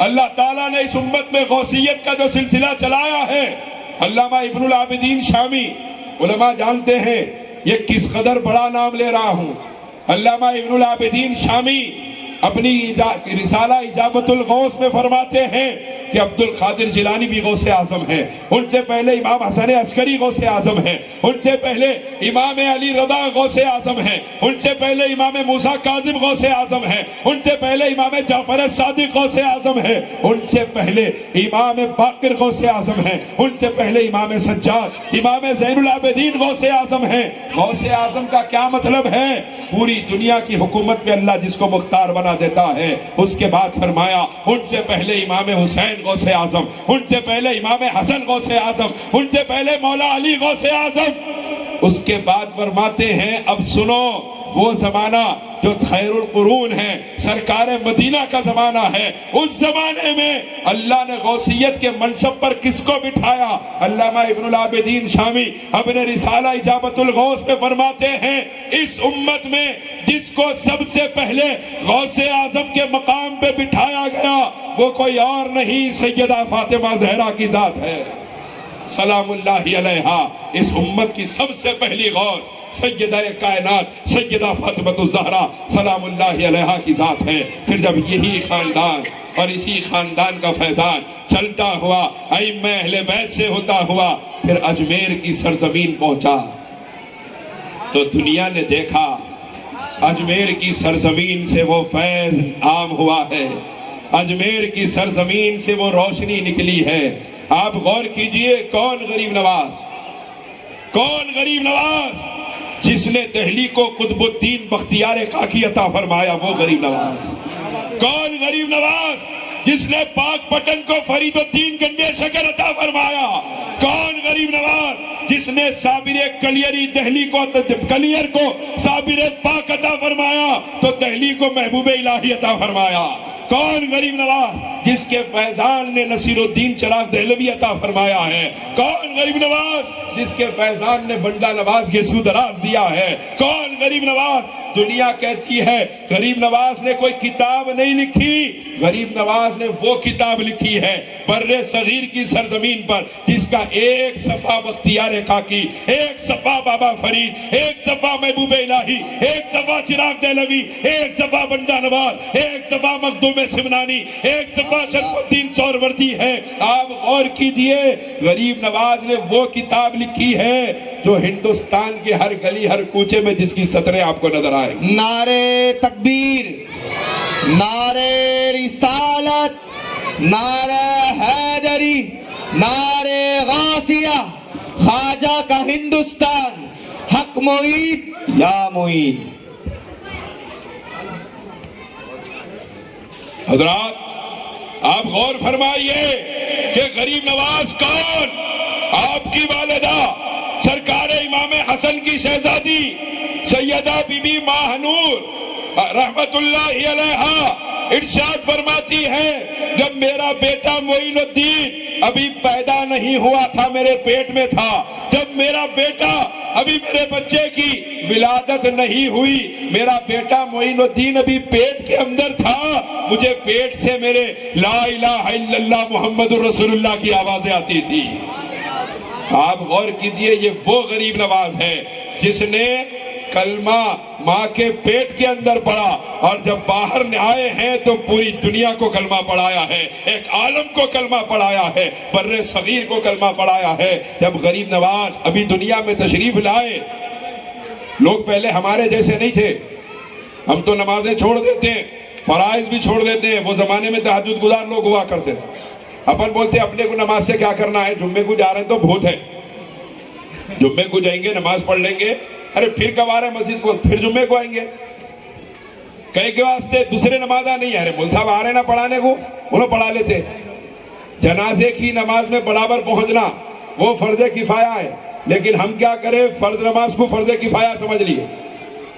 اللہ تعالیٰ نے اس امت میں غوثیت کا جو سلسلہ چلایا ہے، علامہ ابن العابدین شامی، علماء جانتے ہیں یہ کس قدر بڑا نام لے رہا ہوں. علامہ ابن العابدین شامی اپنی رسالہ اجابت الغوث میں فرماتے ہیں کہ عبد القادر جیلانی بھی غوث اعظم ہے. ان سے پہلے امام حسن عسکری غوث اعظم ہے. ان سے پہلے امام علی رضا غوث اعظم ہے. ان سے پہلے امام موسیٰ کاظم غوث اعظم ہے. ان سے پہلے امام جعفر صادق غوث اعظم ہے. ان سے پہلے امام باقر غوث اعظم ہے. ان سے پہلے امام سجاد، امام زین العابدین غوث اعظم ہے. غوث اعظم کا کیا مطلب ہے؟ پوری دنیا کی حکومت میں اللہ جس کو مختار بنا دیتا ہے. اس کے بعد فرمایا ان سے پہلے امام حسین غوث اعظم، ان سے پہلے امام حسن غوث اعظم، ان سے پہلے مولا علی غوث اعظم. اس کے بعد فرماتے ہیں اب سنو، وہ زمانہ جو خیر القرون ہے، سرکار مدینہ کا زمانہ ہے، اس زمانے میں اللہ نے غوثیت کے منصب پر کس کو بٹھایا؟ علامہ ابن العابدین شامی اپنے رسالہ اجابت الغوث میں فرماتے ہیں اس امت میں جس کو سب سے پہلے غوث اعظم کے مقام پہ بٹھایا گیا وہ کوئی اور نہیں، سیدہ فاطمہ زہرا کی ذات ہے سلام اللہ علیہا. اس امت کی سب سے پہلی غوث سیدہ کائنات سیدہ فاطمہ الزہرا سلام اللہ علیہا کی ذات ہے. پھر جب یہی خاندان اور اسی خاندان کا فیضان چلتا ہوا ائمہ اہل بیت سے ہوتا ہوا پھر اجمیر کی سرزمین پہنچا تو دنیا نے دیکھا اجمیر کی سرزمین سے وہ فیض عام ہوا ہے، اجمیر کی سرزمین سے وہ روشنی نکلی ہے. آپ غور کیجئے کون غریب نواز، کون غریب نواز جس نے دہلی کو قطب الدین بختیار کاکی عطا فرمایا، وہ غریب نواز. کون غریب نواز جس نے پاک پٹن کو فرید الدین گنجے شکر عطا فرمایا. کون غریب نواز جس نے صابر کلیری دہلی کو کلیر کو صابر پاک عطا فرمایا تو دہلی کو محبوب الہی عطا فرمایا. کون غریب نواز جس کے فیضان نے نصیر الدین چراغ دہلوی عطا فرمایا ہے. کون غریب نواز جس کے فیضان نے بندہ نواز کے سو دراز دیا ہے. کون غریب نواز؟ دنیا کہتی ہے غریب نواز نے کوئی کتاب نہیں لکھی، غریب نواز نے وہ کتاب لکھی ہے بر صغیر کی سرزمین پر جس کا ایک صفحہ بختیار کاکی، ایک صفحہ بابا فرید، ایک صفحہ محبوب الہی، ایک صفحہ چراغ دہلوی، ایک صفحہ بندہ نواز، ایک صفحہ مخدوم سمنانی، ایک صفحہ شرف الدین سہروردی ہے. آپ غور کیجئے غریب نواز نے وہ کتاب لکھی ہے جو ہندوستان کے ہر گلی ہر کوچے میں جس کی سطریں آپ کو نظر آئے. نعرے تکبیر، نعرے رسالت، نعرہ حیدری، نعرے غوثیہ، خواجہ کا ہندوستان، حق معید یا معید. حضرات آپ غور فرمائیے کہ غریب نواز کون؟ آپ کی والدہ سرکار امام حسن کی شہزادی سیدہ بی بی ماہنور رحمت اللہ علیہا ارشاد فرماتی ہے جب میرا بیٹا معین الدین ابھی پیدا نہیں ہوا تھا، میرے پیٹ میں تھا، جب میرا بیٹا ابھی میرے بچے کی ولادت نہیں ہوئی، میرا بیٹا معین الدین ابھی پیٹ کے اندر تھا، مجھے پیٹ سے میرے لا الہ الا اللہ محمد رسول اللہ کی آوازیں آتی تھی. آپ غور کیجئے یہ وہ غریب نواز ہے جس نے کلمہ ماں کے پیٹ کے اندر پڑھا اور جب باہر آئے ہیں تو پوری دنیا کو کلمہ پڑھایا ہے، ایک عالم کو کلمہ پڑھایا ہے، بر صغیر کو کلمہ پڑھایا ہے. جب غریب نواز ابھی دنیا میں تشریف لائے، لوگ پہلے ہمارے جیسے نہیں تھے، ہم تو نمازیں چھوڑ دیتے ہیں، فرائض بھی چھوڑ دیتے ہیں. وہ زمانے میں تہجد گزار لوگ ہوا کرتے تھے. اپن بولتے اپنے کو نماز سے کیا کرنا ہے، جمعے کو جا رہے ہیں تو بھوت ہے، جمعے کو جائیں گے نماز پڑھ لیں گے، ارے پھر کب آ رہے ہیں مسجد کو، پھر جمعے کو آئیں گے. کہے کے واسطے دوسرے نمازہ نہیں ہے، ارے مول صاحب آ رہے نا پڑھانے کو، انہوں پڑھا لیتے۔ جنازے کی نماز میں برابر پہنچنا وہ فرض کفایہ ہے، لیکن ہم کیا کریں، فرض نماز کو فرض کفایہ سمجھ لیے۔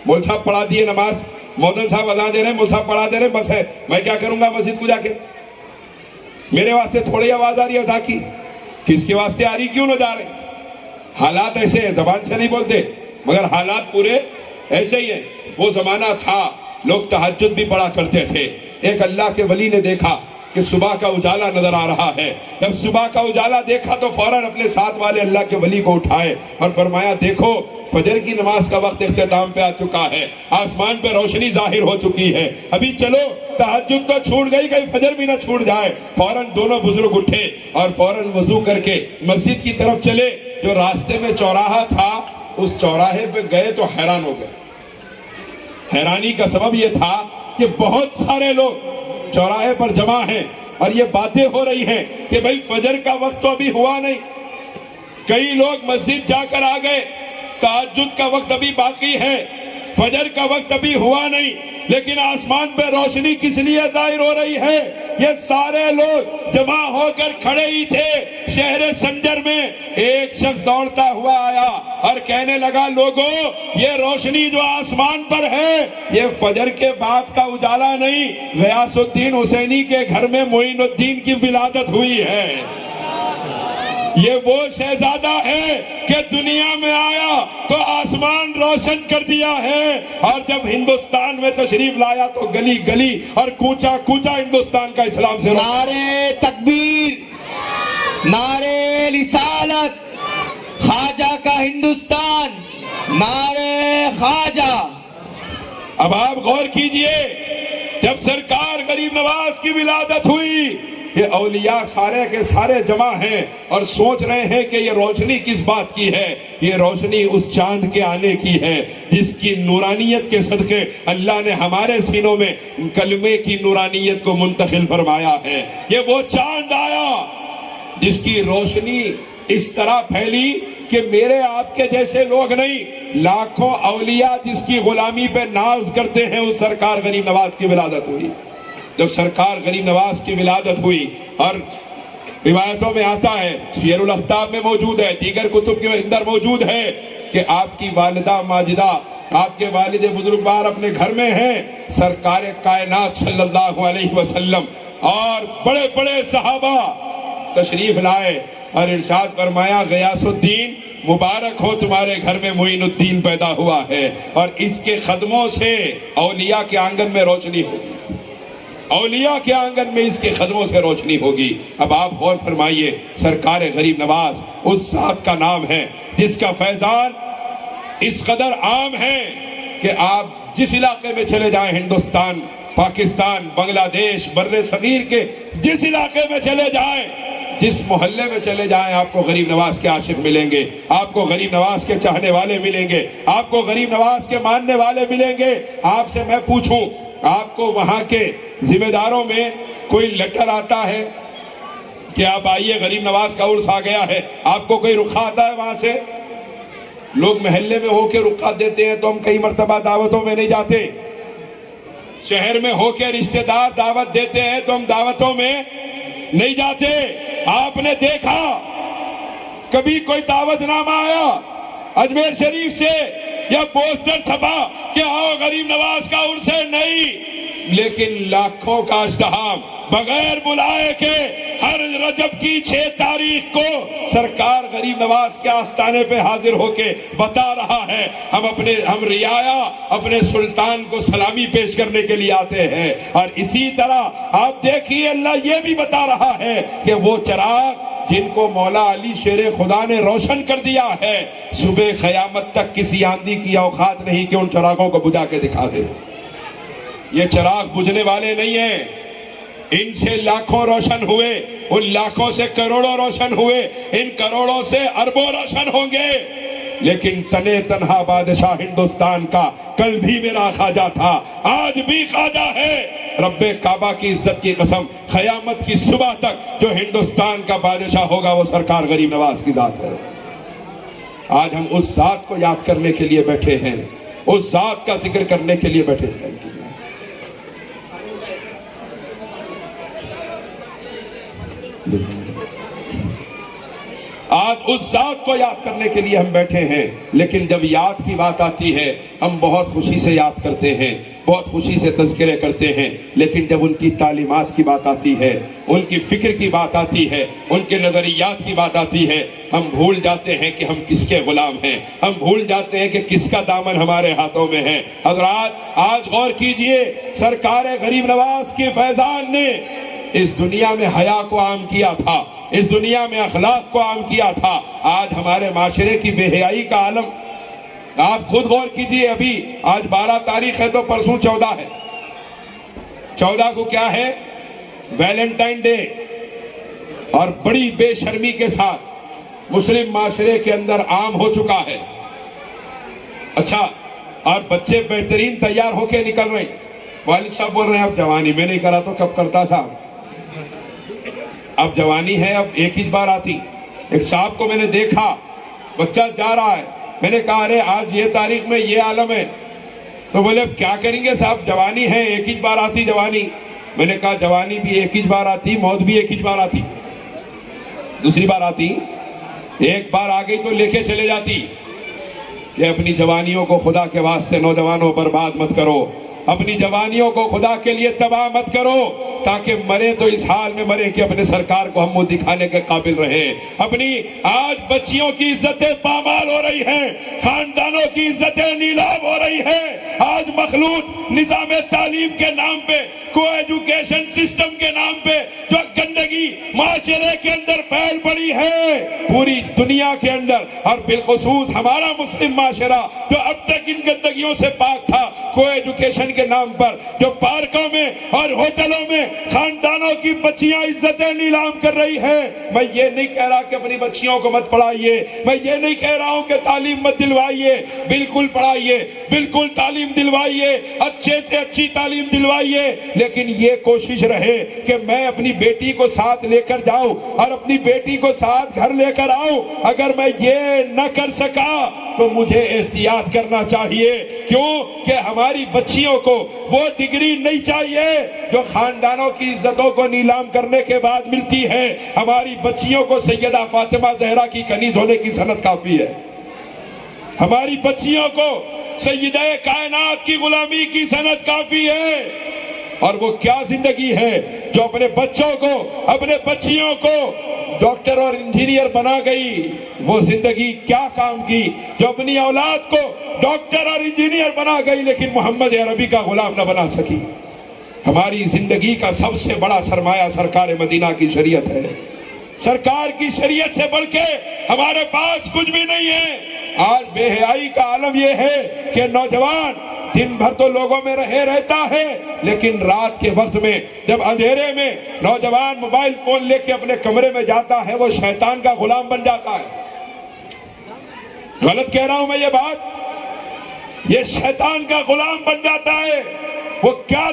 مول صاحب پڑھا دیے نماز، مودن صاحب اذان دے رہے ہیں، مول صاحب پڑھا دے رہے ہیں، بس ہے، میں کیا کروں گا مسجد کو جا کے؟ میرے واسطے تھوڑی آواز آ رہی ہے اذان کی، کس کے واسطے آ رہی، کیوں نہ جا رہے؟ حالات ایسے ہیں، زبان سے نہیں بولتے مگر حالات پورے ایسے ہی ہیں۔ وہ زمانہ تھا لوگ تہجد بھی پڑھا کرتے تھے۔ ایک اللہ کے ولی نے دیکھا کہ صبح کا اجالا نظر آ رہا ہے، جب صبح کا اجالا دیکھا تو فوراً اپنے ساتھ والے اللہ کے ولی کو اٹھائے اور فرمایا دیکھو فجر کی نماز کا وقت اختتام پہ آ چکا ہے، آسمان پہ روشنی ظاہر ہو چکی ہے، ابھی چلو تہجد تو چھوٹ گئی، کہیں فجر بھی نہ چھوٹ جائے۔ فوراً دونوں بزرگ اٹھے اور فوراً وضو کر کے مسجد کی طرف چلے۔ جو راستے میں چوراہا تھا اس چوراہے پہ گئے تو حیران ہو گئے۔ حیرانی کا سبب یہ تھا کہ بہت سارے لوگ چوراہے پر جمع ہیں اور یہ باتیں ہو رہی ہیں کہ بھئی فجر کا وقت تو ابھی ہوا نہیں۔ کئی لوگ مسجد جا کر آ گئے، تہجد کا وقت ابھی باقی ہے، فجر کا وقت ابھی ہوا نہیں، لیکن آسمان پہ روشنی کس لیے ظاہر ہو رہی ہے؟ یہ سارے لوگ جمع ہو کر کھڑے ہی تھے۔ شہر سنجر میں ایک شخص دوڑتا ہوا آیا اور کہنے لگا لوگوں یہ روشنی جو آسمان پر ہے یہ فجر کے بعد کا اجالا نہیں، غیاث الدین حسینی کے گھر میں معین الدین کی ولادت ہوئی ہے۔ یہ وہ شہزادہ ہے کہ دنیا میں آیا تو آسمان روشن کر دیا ہے، اور جب ہندوستان میں تشریف لایا تو گلی گلی اور کوچا کوچا ہندوستان کا اسلام سے نعرے تکبیر، نعرے رسالت، خواجہ کا ہندوستان، نعرے خواجہ۔ اب آپ غور کیجئے، جب سرکار غریب نواز کی ولادت ہوئی، یہ اولیاء سارے کے سارے جمع ہیں اور سوچ رہے ہیں کہ یہ روشنی کس بات کی ہے؟ یہ روشنی اس چاند کے آنے کی ہے جس کی نورانیت کے صدقے اللہ نے ہمارے سینوں میں کلمے کی نورانیت کو منتقل فرمایا ہے۔ یہ وہ چاند آیا جس کی روشنی اس طرح پھیلی کہ میرے آپ کے جیسے لوگ نہیں، لاکھوں اولیاء جس کی غلامی پہ ناز کرتے ہیں، اس سرکار غریب نواز کی ولادت ہوئی۔ جب سرکار غریب نواز کی ولادت ہوئی، اور روایتوں میں آتا ہے، سیر الافتاب میں موجود ہے، دیگر کتب کے اندر موجود ہے کہ آپ کی والدہ ماجدہ، آپ کے والد بزرگوار اپنے گھر میں ہیں، سرکار کائنات صلی اللہ علیہ وسلم اور بڑے بڑے صحابہ تشریف لائے اور ارشاد فرمایا غیاث الدین مبارک ہو تمہارے گھر میں معین الدین پیدا ہوا ہے، اور اس کے قدموں سے اولیاء کے آنگن میں روشنی ہوگی، اولیاء کے آنگن میں اس کے قدموں سے روشنی ہوگی۔ اب آپ غور فرمائیے، سرکار غریب نواز اس ذات کا نام ہے جس کا فیضان اس قدر عام ہے کہ آپ جس علاقے میں چلے جائیں، ہندوستان، پاکستان، بنگلہ دیش، بر صغیر کے جس علاقے میں چلے جائیں، جس محلے میں چلے جائیں، آپ کو غریب نواز کے عاشق ملیں گے، آپ کو غریب نواز کے چاہنے والے ملیں گے، آپ کو غریب نواز کے ماننے والے ملیں گے۔ آپ سے میں پوچھوں، آپ کو وہاں کے ذمہ داروں میں کوئی لیٹر آتا ہے کہ آپ آئیے غریب نواز کا عرس آ گیا ہے؟ آپ کو کوئی رخ آتا ہے وہاں سے؟ لوگ محلے میں ہو کے رخات دیتے ہیں تو ہم کئی مرتبہ دعوتوں میں نہیں جاتے، شہر میں ہو کے رشتہ دار دعوت دیتے ہیں تو ہم دعوتوں میں نہیں جاتے۔ آپ نے دیکھا کبھی کوئی دعوت نامہ آیا اجمیر شریف سے یا پوسٹر چھپا کہ آؤ غریب نواز کا عرس ہے؟ نہیں، لیکن لاکھوں کا اشتہام بغیر بلائے کے ہر رجب کی 6 تاریخ کو سرکار غریب نواز کے آستانے پہ حاضر ہو کے بتا رہا ہے ہم رعایا اپنے سلطان کو سلامی پیش کرنے کے لیے آتے ہیں۔ اور اسی طرح آپ دیکھیے اللہ یہ بھی بتا رہا ہے کہ وہ چراغ جن کو مولا علی شیر خدا نے روشن کر دیا ہے، صبح قیامت تک کسی آندھی کی اوقات نہیں کہ ان چراغوں کو بجھا کے دکھا دے۔ یہ چراغ بجھنے والے نہیں ہیں، ان سے لاکھوں روشن ہوئے، ان لاکھوں سے کروڑوں روشن ہوئے، ان کروڑوں سے اربوں روشن ہوں گے، لیکن تنے تنہا بادشاہ ہندوستان کا کل بھی میرا خواجہ تھا، آج بھی خواجہ ہے۔ رب کعبہ کی عزت کی قسم، قیامت کی صبح تک جو ہندوستان کا بادشاہ ہوگا وہ سرکار غریب نواز کی ذات ہے۔ آج ہم اس ذات کو یاد کرنے کے لیے بیٹھے ہیں، اس ذات کا ذکر کرنے کے لیے بیٹھے ہیں۔ آج اس ذات کو یاد کرنے کے لیے ہم بیٹھے ہیں، لیکن جب یاد کی بات آتی ہے ہم بہت خوشی سے یاد کرتے ہیں، بہت خوشی سے تذکرے کرتے ہیں، لیکن جب ان کی تعلیمات کی بات آتی ہے، ان کی فکر کی بات آتی ہے، ان کے نظریات کی بات آتی ہے، ہم بھول جاتے ہیں کہ ہم کس کے غلام ہیں، ہم بھول جاتے ہیں کہ کس کا دامن ہمارے ہاتھوں میں ہے۔ حضرات آج غور کیجئے، سرکار غریب نواز کے فیضان نے اس دنیا میں حیا کو عام کیا تھا، اس دنیا میں اخلاق کو عام کیا تھا۔ آج ہمارے معاشرے کی بے حیائی کا عالم، آپ خود غور کیجئے، ابھی آج 12 تاریخ ہے تو پرسوں 14 ہے، 14 کو کیا ہے؟ ویلنٹائن ڈے، اور بڑی بے شرمی کے ساتھ مسلم معاشرے کے اندر عام ہو چکا ہے۔ اچھا، اور بچے بہترین تیار ہو کے نکل رہے ہیں، والد صاحب بول رہے ہیں اب جوانی میں نہیں کرا تو کب کرتا صاحب، اب جوانی ہے، اب ایک ہی بار آتی۔ ایک صاحب کو میں نے دیکھا، بچہ جا رہا ہے، میں نے کہا ارے آج یہ تاریخ میں یہ عالم ہے، تو بولے اب کیا کریں گے صاحب، جوانی ہے، ایک ہی بار آتی جوانی۔ میں نے کہا جوانی بھی ایک ہی بار آتی، موت بھی ایک ہی بار آتی، دوسری بار آتی؟ ایک بار آ گئی تو لے کے چلے جاتی۔ یہ اپنی جوانیوں کو خدا کے واسطے نوجوانوں برباد مت کرو، اپنی جوانیوں کو خدا کے لیے تباہ مت کرو، تاکہ مرے تو اس حال میں مرے کہ اپنے سرکار کو ہم وہ دکھانے کے قابل رہے۔ اپنی آج بچیوں کی عزتیں پامال ہو رہی ہیں، خاندانوں کی عزتیں نیلام ہو رہی ہیں۔ آج مخلوط نظام تعلیم کے نام پہ، کو ایجوکیشن سسٹم کے نام پہ جو گندگی معاشرے کے اندر پھیل پڑی ہے پوری دنیا کے اندر، اور بالخصوص ہمارا مسلم معاشرہ جو اب تک ان گندگیوں سے پاک تھا، کو ایجوکیشن کے نام پر جو پارکوں میں اور ہوٹلوں میں خاندانوں کی بچیاں عزتیں نیلام کر رہی ہے۔ میں یہ نہیں کہہ رہا کہ اپنی بچیوں کو مت پڑھائیے، میں یہ نہیں کہہ رہا ہوں کہ تعلیم مت دلوائیے، بالکل پڑھائیے، بالکل تعلیم دلوائیے، اچھے سے اچھی تعلیم دلوائیے، لیکن یہ کوشش رہے کہ میں اپنی بیٹی کو ساتھ لے کر جاؤں اور اپنی بیٹی کو ساتھ گھر لے کر آؤں۔ اگر میں یہ نہ کر سکا تو مجھے احتیاط کرنا چاہیے، کیوں کہ ہماری بچیوں کو وہ ڈگری نہیں چاہیے جو خاندانوں کی عزتوں کو نیلام کرنے کے بعد ملتی ہے۔ ہماری بچیوں کو سیدہ فاطمہ زہرا کی کنیز ہونے کی سند کافی ہے، ہماری بچیوں کو سیدہ کائنات کی غلامی کی سند کافی ہے۔ اور وہ کیا زندگی ہے جو اپنے بچوں کو، اپنے بچیوں کو ڈاکٹر اور انجینئر بنا گئی، وہ زندگی کیا کام کی جو اپنی اولاد کو ڈاکٹر اور انجینئر بنا گئی لیکن محمد عربی کا غلام نہ بنا سکی۔ ہماری زندگی کا سب سے بڑا سرمایہ سرکار مدینہ کی شریعت ہے، سرکار کی شریعت سے بڑھ کے ہمارے پاس کچھ بھی نہیں ہے۔ آج بے حیائی کا عالم یہ ہے کہ نوجوان دن بھر تو لوگوں میں رہتا ہے، لیکن رات کے وقت میں جب اندھیرے میں نوجوان موبائل فون لے کے اپنے کمرے میں جاتا ہے، وہ شیطان کا غلام بن جاتا ہے۔ غلط کہہ رہا ہوں میں یہ بات؟ یہ شیطان کا غلام بن جاتا ہے۔ وہ کیا